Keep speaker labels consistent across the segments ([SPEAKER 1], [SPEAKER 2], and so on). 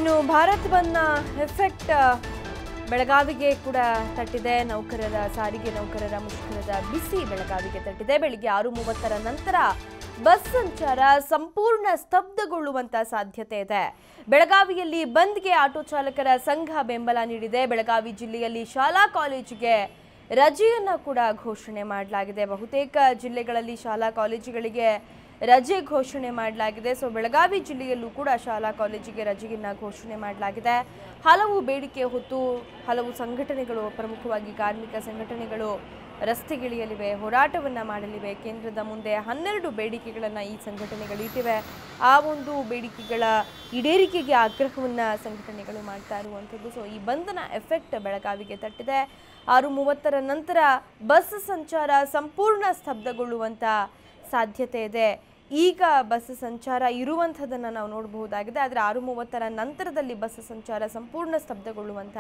[SPEAKER 1] ಇನ್ನು ಭಾರತ್ ಬಂದ್ನ ಎಫೆಕ್ಟ್ ಬೆಳಗಾವಿಗೆ ಕೂಡ ತಟ್ಟಿದೆ. ಸಾರಿಗೆ ನೌಕರರ ಮುಷ್ಕರದ ಬಿಸಿ ಬೆಳಗಾವಿಗೆ ತಟ್ಟಿದೆ. ಬೆಳಿಗ್ಗೆ 6:30 ನಂತರ ಬಸ್ ಸಂಚಾರ ಸಂಪೂರ್ಣ ಸ್ತಬ್ಧಗೊಳ್ಳುವಂತ ಸಾಧ್ಯತೆ ಇದೆ. ಬೆಳಗಾವಿಯಲ್ಲಿ ಬಂದ್ಗೆ ಆಟೋ ಚಾಲಕರ ಸಂಘ ಬೆಂಬಲ ನೀಡಿದೆ. ಬೆಳಗಾವಿ ಜಿಲ್ಲೆಯಲ್ಲಿ ಶಾಲಾ ಕಾಲೇಜಿಗೆ ರಜೆಯನ್ನ ಕೂಡ ಘೋಷಣೆ ಮಾಡಲಾಗಿದೆ. ಬಹುತೇಕ ಜಿಲ್ಲೆಗಳಲ್ಲಿ ಶಾಲಾ ಕಾಲೇಜುಗಳಿಗೆ ರಜೆ ಘೋಷಣೆ ಮಾಡಲಾಗಿದೆ. ಸೊ ಬೆಳಗಾವಿ ಜಿಲ್ಲೆಯಲ್ಲೂ ಕೂಡ ಶಾಲಾ ಕಾಲೇಜಿಗೆ ರಜೆಯನ್ನ ಘೋಷಣೆ ಮಾಡಲಾಗಿದೆ. ಹಲವು ಬೇಡಿಕೆ ಹೊತ್ತು ಹಲವು ಸಂಘಟನೆಗಳು, ಪ್ರಮುಖವಾಗಿ ಕಾರ್ಮಿಕ ಸಂಘಟನೆಗಳು ರಸ್ತೆಗಿಳಿಯಲಿವೆ, ಹೋರಾಟವನ್ನ ಮಾಡಲಿವೆ. ಕೇಂದ್ರದ ಮುಂದೆ 12 ಬೇಡಿಕೆಗಳನ್ನು ಈ ಸಂಘಟನೆಗಳು ಇಟ್ಟಿವೆ. ಆ ಒಂದು ಬೇಡಿಕೆಗಳ ಈಡೇರಿಕೆಗೆ ಆಗ್ರಹವನ್ನ ಸಂಘಟನೆಗಳು ಮಾಡ್ತಾ ಇರುವಂಥದ್ದು. ಸೊ ಈ ಬಂಧನ ಎಫೆಕ್ಟ್ ಬೆಳಗಾವಿಗೆ ತಟ್ಟಿದೆ. 6:30 ನಂತರ ಬಸ್ ಸಂಚಾರ ಸಂಪೂರ್ಣ ಸ್ತಬ್ಧಗೊಳ್ಳುವಂತ ಸಾಧ್ಯತೆ ಇದೆ. ಈಗ ಬಸ್ ಸಂಚಾರ ಇರುವಂಥದ್ದನ್ನು ನಾವು ನೋಡಬಹುದಾಗಿದೆ. ಆದರೆ 6:30 ನಂತರದಲ್ಲಿ ಬಸ್ ಸಂಚಾರ ಸಂಪೂರ್ಣ ಸ್ತಬ್ಧಗೊಳ್ಳುವಂಥ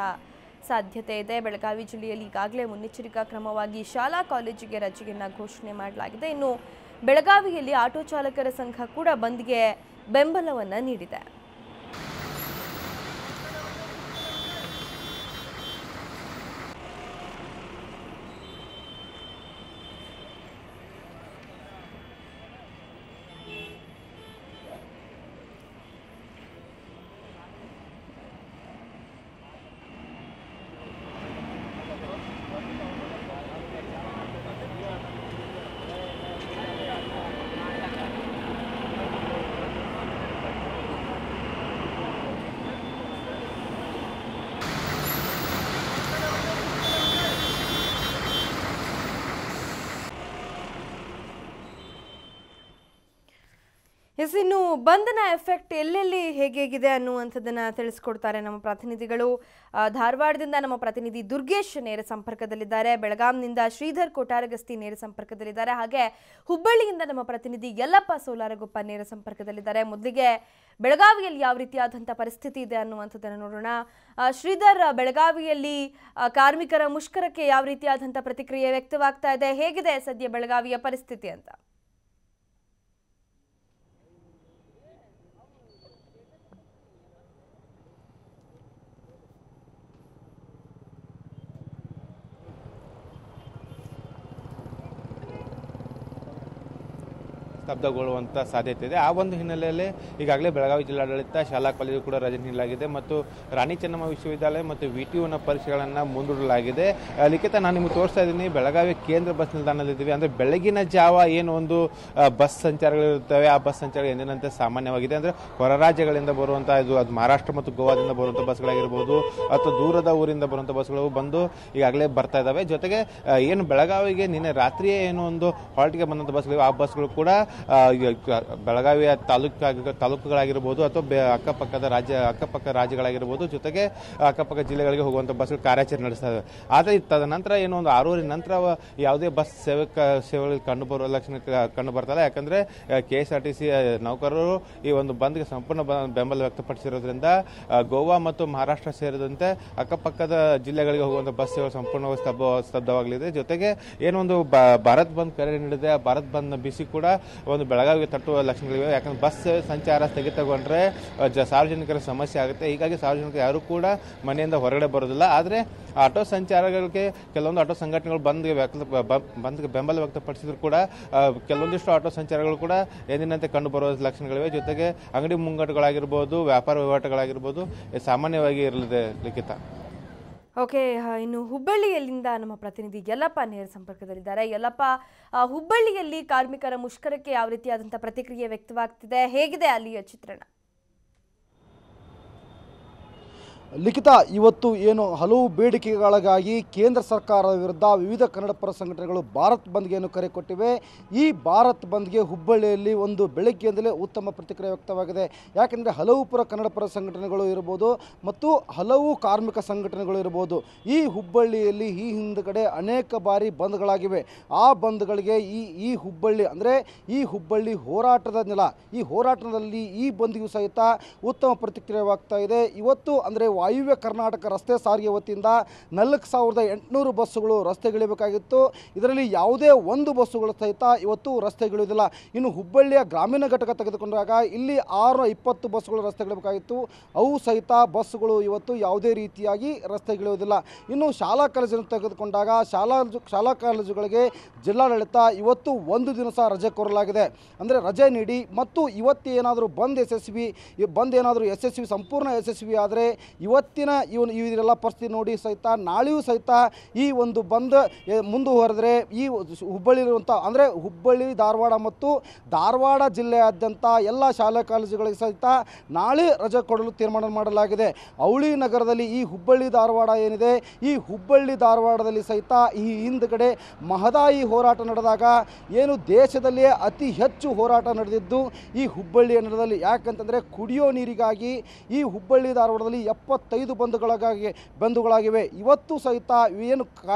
[SPEAKER 1] ಸಾಧ್ಯತೆ ಇದೆ. ಬೆಳಗಾವಿ ಜಿಲ್ಲೆಯಲ್ಲಿ ಈಗಾಗಲೇ ಮುನ್ನೆಚ್ಚರಿಕಾ ಕ್ರಮವಾಗಿ ಶಾಲಾ ಕಾಲೇಜಿಗೆ ರಜೆಯನ್ನು ಘೋಷಣೆ ಮಾಡಲಾಗಿದೆ. ಇನ್ನು ಬೆಳಗಾವಿಯಲ್ಲಿ ಆಟೋ ಚಾಲಕರ ಸಂಘ ಕೂಡ ಬಂದ್ಗೆ ಬೆಂಬಲವನ್ನು ನೀಡಿದೆ. ಇನ್ನು ಬಂಧನ ಎಫೆಕ್ಟ್ ಎಲ್ಲೆಲ್ಲಿ ಹೇಗಿದೆ ಅನ್ನುವಂಥದ್ದನ್ನು ತಿಳಿಸ್ಕೊಡ್ತಾರೆ ನಮ್ಮ ಪ್ರತಿನಿಧಿಗಳು. ಧಾರವಾಡದಿಂದ ನಮ್ಮ ಪ್ರತಿನಿಧಿ ದುರ್ಗೇಶ್ ನೇರ ಸಂಪರ್ಕದಲ್ಲಿದ್ದಾರೆ. ಬೆಳಗಾಂನಿಂದ ಶ್ರೀಧರ್ ಕೊಟಾರಗಸ್ತಿ ನೇರ ಸಂಪರ್ಕದಲ್ಲಿದ್ದಾರೆ. ಹಾಗೆ ಹುಬ್ಬಳ್ಳಿಯಿಂದ ನಮ್ಮ ಪ್ರತಿನಿಧಿ ಯಲ್ಲಪ್ಪ ಸೋಲಾರಗೊಪ್ಪ ನೇರ ಸಂಪರ್ಕದಲ್ಲಿದ್ದಾರೆ. ಮೊದಲಿಗೆ ಬೆಳಗಾವಿಯಲ್ಲಿ ಯಾವ ರೀತಿಯಾದಂಥ ಪರಿಸ್ಥಿತಿ ಇದೆ ಅನ್ನುವಂಥದ್ದನ್ನು ನೋಡೋಣ. ಶ್ರೀಧರ್, ಬೆಳಗಾವಿಯಲ್ಲಿ ಕಾರ್ಮಿಕರ ಮುಷ್ಕರಕ್ಕೆ ಯಾವ ರೀತಿಯಾದಂಥ ಪ್ರತಿಕ್ರಿಯೆ ವ್ಯಕ್ತವಾಗ್ತಾ ಇದೆ? ಹೇಗಿದೆ ಸದ್ಯ ಬೆಳಗಾವಿಯ ಪರಿಸ್ಥಿತಿ ಅಂತ?
[SPEAKER 2] ಸ್ತಬ್ಧಗೊಳ್ಳುವಂಥ ಸಾಧ್ಯತೆ ಇದೆ. ಆ ಒಂದು ಹಿನ್ನೆಲೆಯಲ್ಲಿ ಈಗಾಗಲೇ ಬೆಳಗಾವಿ ಜಿಲ್ಲಾಡಳಿತ ಶಾಲಾ ಕಾಲೇಜು ಕೂಡ ರಜೆ ನೀಡಲಾಗಿದೆ ಮತ್ತು ರಾಣಿ ಚೆನ್ನಮ್ಮ ವಿಶ್ವವಿದ್ಯಾಲಯ ಮತ್ತು VTUನ ಪರೀಕ್ಷೆಗಳನ್ನು ಮುಂದೂಡಲಾಗಿದೆ. ಲಿಖಿತ, ನಾನು ನಿಮಗೆ ತೋರಿಸ್ತಾ ಇದ್ದೀನಿ, ಬೆಳಗಾವಿ ಕೇಂದ್ರ ಬಸ್ ನಿಲ್ದಾಣದಲ್ಲಿದ್ದೀವಿ. ಅಂದರೆ ಬೆಳಗಿನ ಜಾವ ಏನು ಒಂದು ಬಸ್ ಸಂಚಾರಗಳಿರುತ್ತವೆ, ಆ ಬಸ್ ಸಂಚಾರ ಎಂದಿನಂತೆ ಸಾಮಾನ್ಯವಾಗಿದೆ. ಅಂದರೆ ಹೊರ ರಾಜ್ಯಗಳಿಂದ ಬರುವಂಥ ಅದು ಮಹಾರಾಷ್ಟ್ರ ಮತ್ತು ಗೋವಾದಿಂದ ಬರುವಂಥ ಬಸ್ಗಳಾಗಿರ್ಬೋದು ಅಥವಾ ದೂರದ ಊರಿಂದ ಬರುವಂಥ ಬಸ್ಗಳು ಬಂದು ಈಗಾಗಲೇ ಬರ್ತಾ ಇದ್ದಾವೆ. ಜೊತೆಗೆ ಏನು ಬೆಳಗಾವಿಗೆ ನಿನ್ನೆ ರಾತ್ರಿಯೇ ಏನು ಒಂದು ಹಾಲ್ಟ್ಗೆ ಬಂದಂಥ ಬಸ್ಗಳು, ಆ ಬಸ್ಗಳು ಕೂಡ ಬೆಳಗಾವಿಯ ತಾಲೂಕುಗಳಾಗಿರ್ಬೋದು ಅಥವಾ ಅಕ್ಕಪಕ್ಕ ರಾಜ್ಯಗಳಾಗಿರ್ಬೋದು, ಜೊತೆಗೆ ಅಕ್ಕಪಕ್ಕ ಜಿಲ್ಲೆಗಳಿಗೆ ಹೋಗುವಂಥ ಬಸ್ಗಳು ಕಾರ್ಯಾಚರಣೆ ನಡೆಸ್ತಾ ಇದ್ದಾವೆ. ಆದರೆ ತದನಂತರ ಏನು ಒಂದು 6:30 ನಂತರ ಯಾವುದೇ ಬಸ್ ಸೇವೆಗಳು ಕಂಡುಬರುವ ಲಕ್ಷಣ ಕಂಡು ಬರ್ತಾ ಇಲ್ಲ. ಯಾಕಂದರೆ KSRTC ನೌಕರರು ಈ ಒಂದು ಬಂದ್ಗೆ ಸಂಪೂರ್ಣ ಬೆಂಬಲ ವ್ಯಕ್ತಪಡಿಸಿರೋದ್ರಿಂದ ಗೋವಾ ಮತ್ತು ಮಹಾರಾಷ್ಟ್ರ ಸೇರಿದಂತೆ ಅಕ್ಕಪಕ್ಕದ ಜಿಲ್ಲೆಗಳಿಗೆ ಹೋಗುವಂಥ ಬಸ್ ಸೇವೆ ಸಂಪೂರ್ಣವಾಗಿ ಸ್ತಬ್ಧವಾಗಲಿದೆ. ಜೊತೆಗೆ ಏನೊಂದು ಭಾರತ್ ಬಂದ್ ಕರೆ ನೀಡಿದೆ, ಆ ಭಾರತ್ ಬಂದ್ನ ಬಿಸಿ ಕೂಡ ಒಂದು ಬೆಳಗಾವಿಗೆ ತಟ್ಟುವ ಲಕ್ಷಣಗಳಿವೆ. ಯಾಕಂದ್ರೆ ಬಸ್ ಸಂಚಾರ ಸ್ಥಗಿತಗೊಂಡ್ರೆ ಸಾರ್ವಜನಿಕರ ಸಮಸ್ಯೆ ಆಗುತ್ತೆ. ಹೀಗಾಗಿ ಸಾರ್ವಜನಿಕರು ಯಾರು ಕೂಡ ಮನೆಯಿಂದ ಹೊರಗಡೆ ಬರೋದಿಲ್ಲ. ಆದರೆ ಆಟೋ ಸಂಚಾರಗಳಿಗೆ ಕೆಲವೊಂದು ಆಟೋ ಸಂಘಟನೆಗಳು ಬಂದ್ಗೆ ಬೆಂಬಲ ವ್ಯಕ್ತಪಡಿಸಿದ್ರು ಕೂಡ ಕೆಲವೊಂದಿಷ್ಟು ಆಟೋ ಸಂಚಾರಗಳು ಕೂಡ ಎಂದಿನಂತೆ ಕಂಡು ಬರುವ ಲಕ್ಷಣಗಳಿವೆ. ಜೊತೆಗೆ ಅಂಗಡಿ ಮುಂಗಟ್ಟುಗಳಾಗಿರ್ಬೋದು, ವ್ಯಾಪಾರ ವಹಿವಾಟುಗಳಾಗಿರ್ಬೋದು ಸಾಮಾನ್ಯವಾಗಿ ಇರಲಿದೆ. ಲಿಖಿತ,
[SPEAKER 1] ಓಕೆ. ಇನ್ನು ಹುಬ್ಬಳ್ಳಿಯಲ್ಲಿಂದ ನಮ್ಮ ಪ್ರತಿನಿಧಿ ಯಲ್ಲಪ್ಪ ನೇರ ಸಂಪರ್ಕದಲ್ಲಿದ್ದಾರೆ. ಯಲ್ಲಪ್ಪ, ಹುಬ್ಬಳ್ಳಿಯಲ್ಲಿ ಕಾರ್ಮಿಕರ ಮುಷ್ಕರಕ್ಕೆ ಯಾವ ರೀತಿಯಾದಂಥ ಪ್ರತಿಕ್ರಿಯೆ ವ್ಯಕ್ತವಾಗ್ತಿದೆ? ಹೇಗಿದೆ ಅಲ್ಲಿಯ ಚಿತ್ರಣ?
[SPEAKER 3] ಲಿಖಿತ, ಇವತ್ತು ಏನು ಹಲವು ಬೇಡಿಕೆಗಳಿಗಾಗಿ ಕೇಂದ್ರ ಸರ್ಕಾರದ ವಿರುದ್ಧ ವಿವಿಧ ಕನ್ನಡಪರ ಸಂಘಟನೆಗಳು ಭಾರತ್ ಬಂದ್ಗೆ ಏನು ಕರೆ ಕೊಟ್ಟಿವೆ. ಈ ಭಾರತ್ ಬಂದ್ಗೆ ಹುಬ್ಬಳ್ಳಿಯಲ್ಲಿ ಒಂದು ಬೆಳಗ್ಗೆಯಿಂದಲೇ ಉತ್ತಮ ಪ್ರತಿಕ್ರಿಯೆ ವ್ಯಕ್ತವಾಗಿದೆ. ಯಾಕೆಂದರೆ ಹಲವು ಕನ್ನಡಪರ ಸಂಘಟನೆಗಳು ಇರ್ಬೋದು ಮತ್ತು ಹಲವು ಕಾರ್ಮಿಕ ಸಂಘಟನೆಗಳು ಇರ್ಬೋದು. ಈ ಹುಬ್ಬಳ್ಳಿಯಲ್ಲಿ ಈ ಹಿಂದುಗಡೆ ಅನೇಕ ಬಾರಿ ಬಂದ್ಗಳಾಗಿವೆ. ಆ ಬಂದ್ಗಳಿಗೆ ಈ ಹುಬ್ಬಳ್ಳಿ ಅಂದರೆ ಈ ಹುಬ್ಬಳ್ಳಿ ಹೋರಾಟದ ನೆಲ. ಈ ಹೋರಾಟದಲ್ಲಿ ಈ ಬಂದ್ಗೂ ಸಹಿತ ಉತ್ತಮ ಪ್ರತಿಕ್ರಿಯೆವಾಗ್ತಾ ಇದೆ. ಇವತ್ತು ಅಂದರೆ ವಾಯುವ್ಯ ಕರ್ನಾಟಕ ರಸ್ತೆ ಸಾರಿಗೆ ವತಿಯಿಂದ 4,800 ಬಸ್ಸುಗಳು ರಸ್ತೆಗಿಳಿಬೇಕಾಗಿತ್ತು. ಇದರಲ್ಲಿ ಯಾವುದೇ ಒಂದು ಬಸ್ಸುಗಳು ಸಹಿತ ಇವತ್ತು ರಸ್ತೆಗಿಳಿಯುವುದಿಲ್ಲ. ಇನ್ನು ಹುಬ್ಬಳ್ಳಿಯ ಗ್ರಾಮೀಣ ಘಟಕ ತೆಗೆದುಕೊಂಡಾಗ ಇಲ್ಲಿ 620 ಬಸ್ಸುಗಳು ರಸ್ತೆಗಿಳಬೇಕಾಗಿತ್ತು. ಅವು ಸಹಿತ ಬಸ್ಸುಗಳು ಇವತ್ತು ಯಾವುದೇ ರೀತಿಯಾಗಿ ರಸ್ತೆಗಿಳಿಯುವುದಿಲ್ಲ. ಇನ್ನು ಶಾಲಾ ಕಾಲೇಜನ್ನು ತೆಗೆದುಕೊಂಡಾಗ ಶಾಲಾ ಕಾಲೇಜುಗಳಿಗೆ ಜಿಲ್ಲಾಡಳಿತ ಇವತ್ತು ಒಂದು ದಿನ ಸಹ ರಜೆ ಕೋರಲಾಗಿದೆ. ಅಂದರೆ ರಜೆ ನೀಡಿ ಮತ್ತು ಇವತ್ತು ಏನಾದರೂ ಬಂದ್ ಏನಾದರೂ ಯಶಸ್ವಿ ಸಂಪೂರ್ಣ ಯಶಸ್ವಿ ಆದರೆ ಇವತ್ತಿನ ಇವರೆಲ್ಲ ಪರಿಸ್ಥಿತಿ ನೋಡಿ ಸಹಿತ ನಾಳೆಯೂ ಸಹಿತ ಈ ಒಂದು ಬಂದ್ ಮುಂದುವರೆದರೆ ಈ ಹುಬ್ಬಳ್ಳಿರುವಂಥ ಅಂದರೆ ಹುಬ್ಬಳ್ಳಿ ಧಾರವಾಡ ಮತ್ತು ಧಾರವಾಡ ಜಿಲ್ಲೆಯಾದ್ಯಂತ ಎಲ್ಲ ಶಾಲಾ ಕಾಲೇಜುಗಳಿಗೆ ಸಹಿತ ನಾಳೆ ರಜೆ ಕೊಡಲು ತೀರ್ಮಾನ ಮಾಡಲಾಗಿದೆ. ಅವಳಿ ನಗರದಲ್ಲಿ ಈ ಹುಬ್ಬಳ್ಳಿ ಧಾರವಾಡ ಏನಿದೆ, ಈ ಹುಬ್ಬಳ್ಳಿ ಧಾರವಾಡದಲ್ಲಿ ಸಹಿತ ಈ ಹಿಂದ್ಗಡೆ ಮಹದಾಯಿ ಹೋರಾಟ ನಡೆದಾಗ ಏನು ದೇಶದಲ್ಲಿಯೇ ಅತಿ ಹೆಚ್ಚು ಹೋರಾಟ ನಡೆದಿದ್ದು ಈ ಹುಬ್ಬಳ್ಳಿ ನಗರದಲ್ಲಿ. ಯಾಕಂತಂದರೆ ಕುಡಿಯೋ ನೀರಿಗಾಗಿ ಈ ಹುಬ್ಬಳ್ಳಿ ಧಾರವಾಡದಲ್ಲಿ 75 ಬಂಧುಗಳಾಗಿವೆ. ಇವತ್ತು ಸಹಿತ ಏನು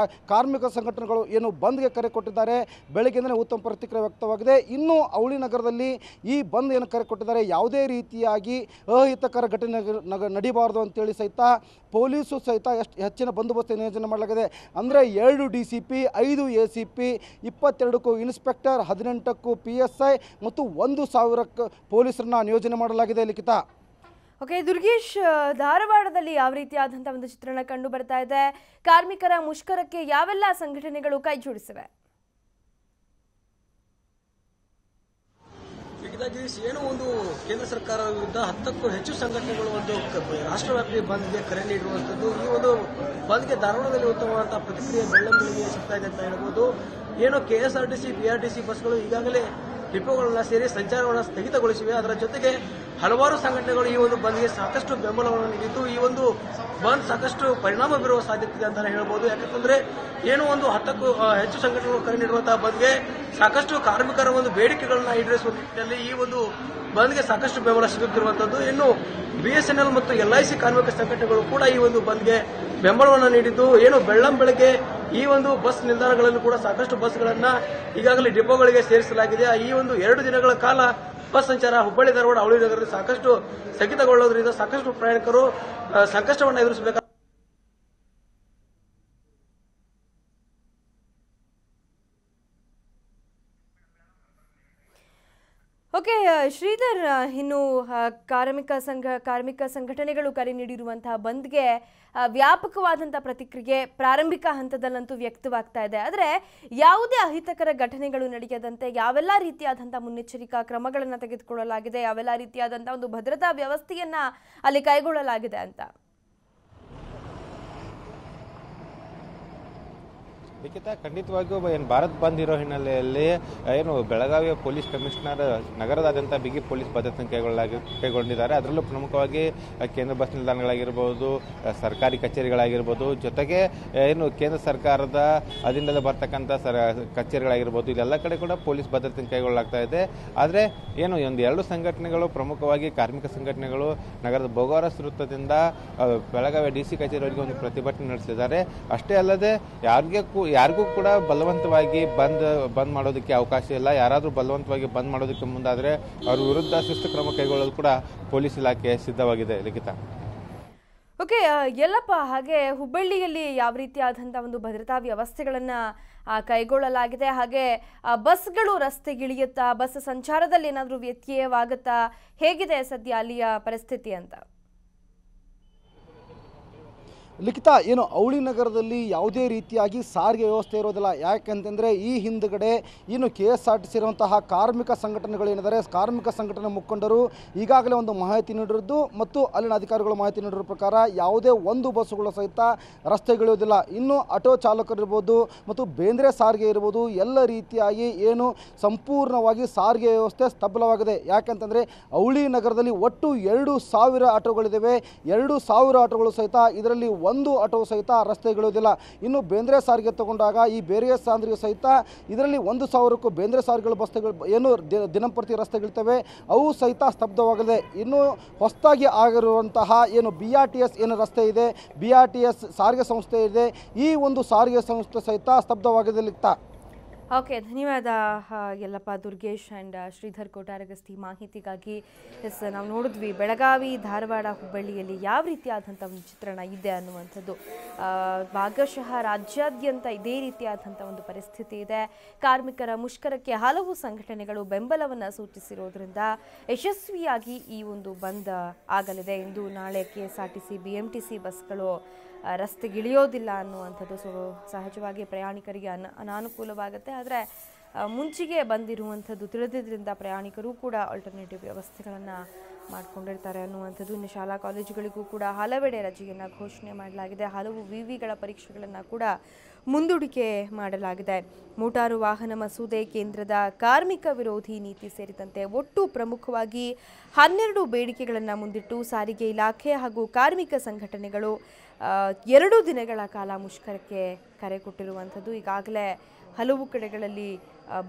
[SPEAKER 3] ಕಾರ್ಮಿಕ ಸಂಘಟನೆಗಳು ಏನು ಬಂದ್ಗೆ ಕರೆ ಕೊಟ್ಟಿದ್ದಾರೆ, ಬೆಳಗ್ಗೆಯಿಂದಲೇ ಉತ್ತಮ ಪ್ರತಿಕ್ರಿಯೆ ವ್ಯಕ್ತವಾಗಿದೆ. ಇನ್ನು ಅವಳಿ ನಗರದಲ್ಲಿ ಈ ಬಂದ್ ಏನು ಕರೆ ಕೊಟ್ಟಿದ್ದಾರೆ, ಯಾವುದೇ ರೀತಿಯಾಗಿ ಅಹಿತಕರ ಘಟನೆ ನಡೀಬಾರ್ದು ಅಂತೇಳಿ ಸಹಿತ ಪೊಲೀಸು ಸಹಿತ ಹೆಚ್ಚಿನ ಬಂದೋಬಸ್ತ್ ನಿಯೋಜನೆ ಮಾಡಲಾಗಿದೆ. ಅಂದರೆ 2 DCP, 5 ACP, 22 ಇನ್ಸ್ಪೆಕ್ಟರ್, 18 PSI ಮತ್ತು 1,000 ಪೊಲೀಸರನ್ನ ನಿಯೋಜನೆ ಮಾಡಲಾಗಿದೆ. ಲಿಖಿತಾ.
[SPEAKER 1] ಓಕೆ ದುರ್ಗೇಶ್, ಧಾರವಾಡದಲ್ಲಿ ಯಾವ ರೀತಿಯಾದಂಥ ಒಂದು ಚಿತ್ರಣ ಕಂಡು ಬರ್ತಾ ಇದೆ? ಕಾರ್ಮಿಕರ ಮುಷ್ಕರಕ್ಕೆ ಯಾವೆಲ್ಲ ಸಂಘಟನೆಗಳು ಕೈ ಜೋಡಿಸಿವೆ?
[SPEAKER 4] ಏನು ಒಂದು ಕೇಂದ್ರ ಸರ್ಕಾರದ ವಿರುದ್ಧ 10ಕ್ಕೂ ಹೆಚ್ಚು ಸಂಘಟನೆಗಳು ಒಂದು ರಾಷ್ಟ್ರವ್ಯಾಪಿ ಬಂದ್ಗೆ ಕರೆ ನೀಡಿರುವಂಥದ್ದು. ಈ ಒಂದು ಬಂದ್ಗೆ ಧಾರವಾಡದಲ್ಲಿ ಉತ್ತಮವಾದಂತಹ ಪ್ರತಿಕ್ರಿಯೆ ಬೆಳ್ಳಂಬೆಳಗ್ಗೆ ಸಿಗ್ತಾ ಇದೆ ಅಂತ ಹೇಳ್ಬೋದು. ಏನು KSRTC, BRTC ಬಸ್ಗಳು ಈಗಾಗಲೇ ಡಿಪೋಗಳನ್ನ ಸೇರಿ ಸಂಚಾರವನ್ನು ಸ್ಥಗಿತಗೊಳಿಸಿವೆ. ಅದರ ಜೊತೆಗೆ ಹಲವಾರು ಸಂಘಟನೆಗಳು ಈ ಒಂದು ಬಂದ್ಗೆ ಸಾಕಷ್ಟು ಬೆಂಬಲವನ್ನು ನೀಡಿದ್ದು ಈ ಒಂದು ಬಂದ್ ಸಾಕಷ್ಟು ಪರಿಣಾಮ ಬೀರುವ ಸಾಧ್ಯತೆ ಇದೆ ಅಂತ ಹೇಳ್ಬೋದು. ಯಾಕಂತಂದ್ರೆ ಏನು ಒಂದು 10ಕ್ಕೂ ಹೆಚ್ಚು ಸಂಘಟನೆಗಳು ಕರೆ ನೀಡುವಂತಹ ಬಂದ್ಗೆ ಸಾಕಷ್ಟು ಕಾರ್ಮಿಕರ ಒಂದು ಬೇಡಿಕೆಗಳನ್ನ ಈಡೇರಿಸುವ ನಿಟ್ಟಿನಲ್ಲಿ ಈ ಒಂದು ಬಂದ್ಗೆ ಸಾಕಷ್ಟು ಬೆಂಬಲ ಸಿಗುತ್ತಿರುವಂತದ್ದು. ಇನ್ನು BSNL ಮತ್ತು LIC ಕಾರ್ಮಿಕ ಸಂಘಟನೆಗಳು ಕೂಡ ಈ ಒಂದು ಬಂದ್ಗೆ ಬೆಂಬಲವನ್ನು ನೀಡಿದ್ದು ಏನು ಬೆಳ್ಳಂಬೆಳಗ್ಗೆ ಈ ಒಂದು ಬಸ್ ನಿಲ್ದಾಣಗಳಲ್ಲಿ ಕೂಡ ಸಾಕಷ್ಟು ಬಸ್ಗಳನ್ನ ಈಗಾಗಲೇ ಡಿಪೋಗಳಿಗೆ ಸೇರಿಸಲಾಗಿದೆ. ಈ ಒಂದು 2 ದಿನಗಳ ಕಾಲ ಬಸ್ ಸಂಚಾರ ಹುಬ್ಬಳ್ಳಿ ಧಾರವಾಡ ಅವಳಿ ನಗರದಲ್ಲಿ ಸಾಕಷ್ಟು ಸ್ಥಗಿತಗೊಳ್ಳೋದ್ರಿಂದ ಸಾಕಷ್ಟು ಪ್ರಯಾಣಿಕರು ಸಂಕಷ್ಟವನ್ನು ಎದುರಿಸಬೇಕು.
[SPEAKER 1] ಓಕೆ ಶ್ರೀಧರ್, ಇನ್ನು ಕಾರ್ಮಿಕ ಸಂಘಟನೆಗಳು ಕರೆ ನೀಡಿರುವಂತಹ ಬಂದ್ಗೆ ವ್ಯಾಪಕವಾದಂಥ ಪ್ರತಿಕ್ರಿಯೆ ಪ್ರಾರಂಭಿಕ ಹಂತದಲ್ಲಂತೂ ವ್ಯಕ್ತವಾಗ್ತಾ ಇದೆ. ಆದರೆ ಯಾವುದೇ ಅಹಿತಕರ ಘಟನೆಗಳು ನಡೆಯದಂತೆ ಯಾವೆಲ್ಲ ರೀತಿಯಾದಂಥ ಮುನ್ನೆಚ್ಚರಿಕಾ ಕ್ರಮಗಳನ್ನು ತೆಗೆದುಕೊಳ್ಳಲಾಗಿದೆ, ಯಾವೆಲ್ಲ ರೀತಿಯಾದಂಥ ಒಂದು ಭದ್ರತಾ ವ್ಯವಸ್ಥೆಯನ್ನ ಅಲ್ಲಿ ಕೈಗೊಳ್ಳಲಾಗಿದೆ ಅಂತ?
[SPEAKER 2] ಲಿಖಿತ, ಖಂಡಿತವಾಗಿಯೂ ಏನು ಭಾರತ್ ಬಂದ್ ಇರೋ ಹಿನ್ನೆಲೆಯಲ್ಲಿ ಏನು ಬೆಳಗಾವಿಯ ಪೊಲೀಸ್ ಕಮಿಷನರ್ ನಗರದಾದ್ಯಂತ ಬಿಗಿ ಪೊಲೀಸ್ ಭದ್ರತೆ ಕೈಗೊಂಡಿದ್ದಾರೆ. ಅದರಲ್ಲೂ ಪ್ರಮುಖವಾಗಿ ಕೇಂದ್ರ ಬಸ್ ನಿಲ್ದಾಣಗಳಾಗಿರ್ಬೋದು, ಸರ್ಕಾರಿ ಕಚೇರಿಗಳಾಗಿರ್ಬೋದು, ಜೊತೆಗೆ ಏನು ಕೇಂದ್ರ ಸರ್ಕಾರದ ಅಧೀನದಲ್ಲಿ ಬರ್ತಕ್ಕಂಥ ಕಚೇರಿಗಳಾಗಿರ್ಬೋದು, ಇದೆಲ್ಲ ಕಡೆ ಕೂಡ ಪೊಲೀಸ್ ಭದ್ರತೆ ಕೈಗೊಳ್ಳಲಾಗ್ತಾ ಇದೆ. ಆದರೆ ಏನು ಒಂದು 2 ಸಂಘಟನೆಗಳು, ಪ್ರಮುಖವಾಗಿ ಕಾರ್ಮಿಕ ಸಂಘಟನೆಗಳು ನಗರದ ಬೋಗಾರಸ್ ವೃತ್ತದಿಂದ ಬೆಳಗಾವಿಯ DC ಕಚೇರಿಯವರಿಗೆ ಒಂದು ಪ್ರತಿಭಟನೆ ನಡೆಸಿದ್ದಾರೆ. ಅಷ್ಟೇ ಅಲ್ಲದೆ ಯಾರಿಗೂ ಕೂಡ ಬಲವಂತವಾಗಿ ಬಂದ್ ಮಾಡೋದಕ್ಕೆ ಅವಕಾಶ ಇಲ್ಲ. ಯಾರಾದರೂ ಬಲವಂತವಾಗಿ ಬಂದ್ ಮಾಡೋದಕ್ಕೆ ಮುಂದಾದರೆ ಅವ್ರ ವಿರುದ್ಧ ಶಿಸ್ತು ಕ್ರಮ ಕೈಗೊಳ್ಳಲು ಕೂಡ ಪೊಲೀಸ್ ಇಲಾಖೆ ಸಿದ್ಧವಾಗಿದೆ. ಲಿಖಿತ.
[SPEAKER 1] ಓಕೆ ಎಲ್ಲಪ್ಪ, ಹಾಗೆ ಹುಬ್ಬಳ್ಳಿಯಲ್ಲಿ ಯಾವ ರೀತಿಯಾದಂಥ ಒಂದು ಭದ್ರತಾ ವ್ಯವಸ್ಥೆಗಳನ್ನು ಕೈಗೊಳ್ಳಲಾಗಿದೆ? ಹಾಗೆ ಬಸ್ಗಳು ರಸ್ತೆಗಿಳಿಯುತ್ತಾ, ಬಸ್ ಸಂಚಾರದಲ್ಲಿ ಏನಾದರೂ ವ್ಯತ್ಯಯವಾಗುತ್ತಾ? ಹೇಗಿದೆ ಸದ್ಯ ಅಲ್ಲಿಯ ಪರಿಸ್ಥಿತಿ ಅಂತ?
[SPEAKER 3] ಲಿಖಿತ, ಏನು ಅವಳಿ ನಗರದಲ್ಲಿ ಯಾವುದೇ ರೀತಿಯಾಗಿ ಸಾರಿಗೆ ವ್ಯವಸ್ಥೆ ಇರೋದಿಲ್ಲ. ಯಾಕೆಂತಂದರೆ ಈ ಹಿಂದುಗಡೆ ಏನು KSRTC ಇರುವಂತಹ ಕಾರ್ಮಿಕ ಸಂಘಟನೆಗಳು ಏನಿದ್ದಾರೆ, ಕಾರ್ಮಿಕ ಸಂಘಟನೆ ಮುಖಂಡರು ಈಗಾಗಲೇ ಒಂದು ಮಾಹಿತಿ ನೀಡಿರೋದು ಮತ್ತು ಅಲ್ಲಿನ ಅಧಿಕಾರಿಗಳು ಮಾಹಿತಿ ನೀಡಿರೋ ಪ್ರಕಾರ ಯಾವುದೇ ಒಂದು ಬಸ್ಸುಗಳು ಸಹಿತ ರಸ್ತೆಗಿಳಿಯೋದಿಲ್ಲ. ಇನ್ನು ಆಟೋ ಚಾಲಕರಿರ್ಬೋದು ಮತ್ತು ಬೇಂದ್ರೆ ಸಾರಿಗೆ ಇರ್ಬೋದು, ಎಲ್ಲ ರೀತಿಯಾಗಿ ಏನು ಸಂಪೂರ್ಣವಾಗಿ ಸಾರಿಗೆ ವ್ಯವಸ್ಥೆ ಸ್ತಬ್ಧವಾಗಿದೆ. ಯಾಕೆಂತಂದರೆ ಅವಳಿ ನಗರದಲ್ಲಿ ಒಟ್ಟು 2,000 ಆಟೋಗಳಿದ್ದಾವೆ. 2,000 ಆಟೋಗಳು ಸಹಿತ ಇದರಲ್ಲಿ ಒಂದು ಆಟೋ ಸಹಿತ ರಸ್ತೆಗಿಳಿಯೋದಿಲ್ಲ. ಇನ್ನು ಬೇಂದ್ರೆ ಸಾರಿಗೆ ತಗೊಂಡಾಗ ಈ ಬೇರೆ ಸಾರಿಗೆ ಸಹಿತ ಇದರಲ್ಲಿ 1,000ಕ್ಕೂ ಬೇಂದ್ರೆ ಸಾರಿಗೆಗಳು ಬಸ್ಗಳು ಏನು ದಿನಂಪ್ರತಿ ರಸ್ತೆಗಿಳ್ತವೆ, ಅವು ಸಹಿತ ಸ್ತಬ್ಧವಾಗಿದೆ. ಇನ್ನು ಹೊಸದಾಗಿ ಆಗಿರುವಂತಹ ಏನು BRTS ಏನು ರಸ್ತೆ ಇದೆ, BRTS ಸಾರಿಗೆ ಸಂಸ್ಥೆ ಇದೆ, ಈ ಒಂದು ಸಾರಿಗೆ ಸಂಸ್ಥೆ ಸಹಿತ ಸ್ತಬ್ಧವಾಗಿದೆ. ಲಿಖಿತ.
[SPEAKER 1] ಓಕೆ, ಧನ್ಯವಾದ ಯಲ್ಲಪ್ಪ ದುರ್ಗೇಶ್ ಆ್ಯಂಡ್ ಶ್ರೀಧರ್ ಕೋಟಾರಗಸ್ತಿ ಮಾಹಿತಿಗಾಗಿ. ನಾವು ನೋಡಿದ್ವಿ ಬೆಳಗಾವಿ, ಧಾರವಾಡ, ಹುಬ್ಬಳ್ಳಿಯಲ್ಲಿ ಯಾವ ರೀತಿಯಾದಂಥ ಒಂದು ಚಿತ್ರಣ ಇದೆ ಅನ್ನುವಂಥದ್ದು. ಭಾಗಶಃ ರಾಜ್ಯಾದ್ಯಂತ ಇದೇ ರೀತಿಯಾದಂಥ ಒಂದು ಪರಿಸ್ಥಿತಿ ಇದೆ. ಕಾರ್ಮಿಕರ ಮುಷ್ಕರಕ್ಕೆ ಹಲವು ಸಂಘಟನೆಗಳು ಬೆಂಬಲವನ್ನು ಸೂಚಿಸಿರೋದ್ರಿಂದ ಯಶಸ್ವಿಯಾಗಿ ಈ ಒಂದು ಬಂದ್ ಆಗಲಿದೆ. ಇಂದು ನಾಳೆ KSRTC BMTC ಬಸ್ಗಳು ರಸ್ತೆಗಿಳಿಯೋದಿಲ್ಲ ಅನ್ನುವಂಥದ್ದು. ಸೊ ಸಹಜವಾಗಿ ಪ್ರಯಾಣಿಕರಿಗೆ ಅನಾನುಕೂಲವಾಗುತ್ತೆ. ಆದರೆ ಮುಂಚೆಗೆ ಬಂದಿರುವಂಥದ್ದು ತಿಳಿದಿದ್ದರಿಂದ ಪ್ರಯಾಣಿಕರು ಕೂಡ ಆಲ್ಟರ್ನೇಟಿವ್ ವ್ಯವಸ್ಥೆಗಳನ್ನು ಮಾಡಿಕೊಂಡಿರ್ತಾರೆ ಅನ್ನುವಂಥದ್ದು. ಇನ್ನು ಶಾಲಾ ಕಾಲೇಜುಗಳಿಗೂ ಕೂಡ ಹಲವೆಡೆ ರಜೆಯನ್ನು ಘೋಷಣೆ ಮಾಡಲಾಗಿದೆ. ಹಲವು ವಿವಿಗಳ ಪರೀಕ್ಷೆಗಳನ್ನು ಕೂಡ ಮುಂದೂಡಿಕೆ ಮಾಡಲಾಗಿದೆ. ಮೋಟಾರು ವಾಹನ ಮಸೂದೆ, ಕೇಂದ್ರದ ಕಾರ್ಮಿಕ ವಿರೋಧಿ ನೀತಿ ಸೇರಿದಂತೆ ಒಟ್ಟು ಪ್ರಮುಖವಾಗಿ 12 ಬೇಡಿಕೆಗಳನ್ನು ಮುಂದಿಟ್ಟು ಸಾರಿಗೆ ಇಲಾಖೆ ಹಾಗೂ ಕಾರ್ಮಿಕ ಸಂಘಟನೆಗಳು 2 ದಿನಗಳ ಕಾಲ ಮುಷ್ಕರಕ್ಕೆ ಕರೆ ಕೊಟ್ಟಿರುವಂಥದ್ದು. ಈಗಾಗಲೇ ಹಲವು ಕಡೆಗಳಲ್ಲಿ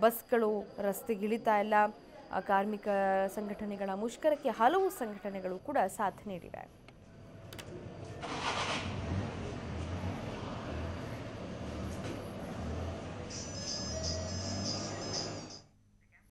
[SPEAKER 1] ಬಸ್ಗಳು ರಸ್ತೆಗಿಳಿತಾ ಇಲ್ಲ. ಕಾರ್ಮಿಕ ಸಂಘಟನೆಗಳ ಮುಷ್ಕರಕ್ಕೆ ಹಲವು ಸಂಘಟನೆಗಳು ಕೂಡ ಸಾಥ್ ನೀಡಿವೆ.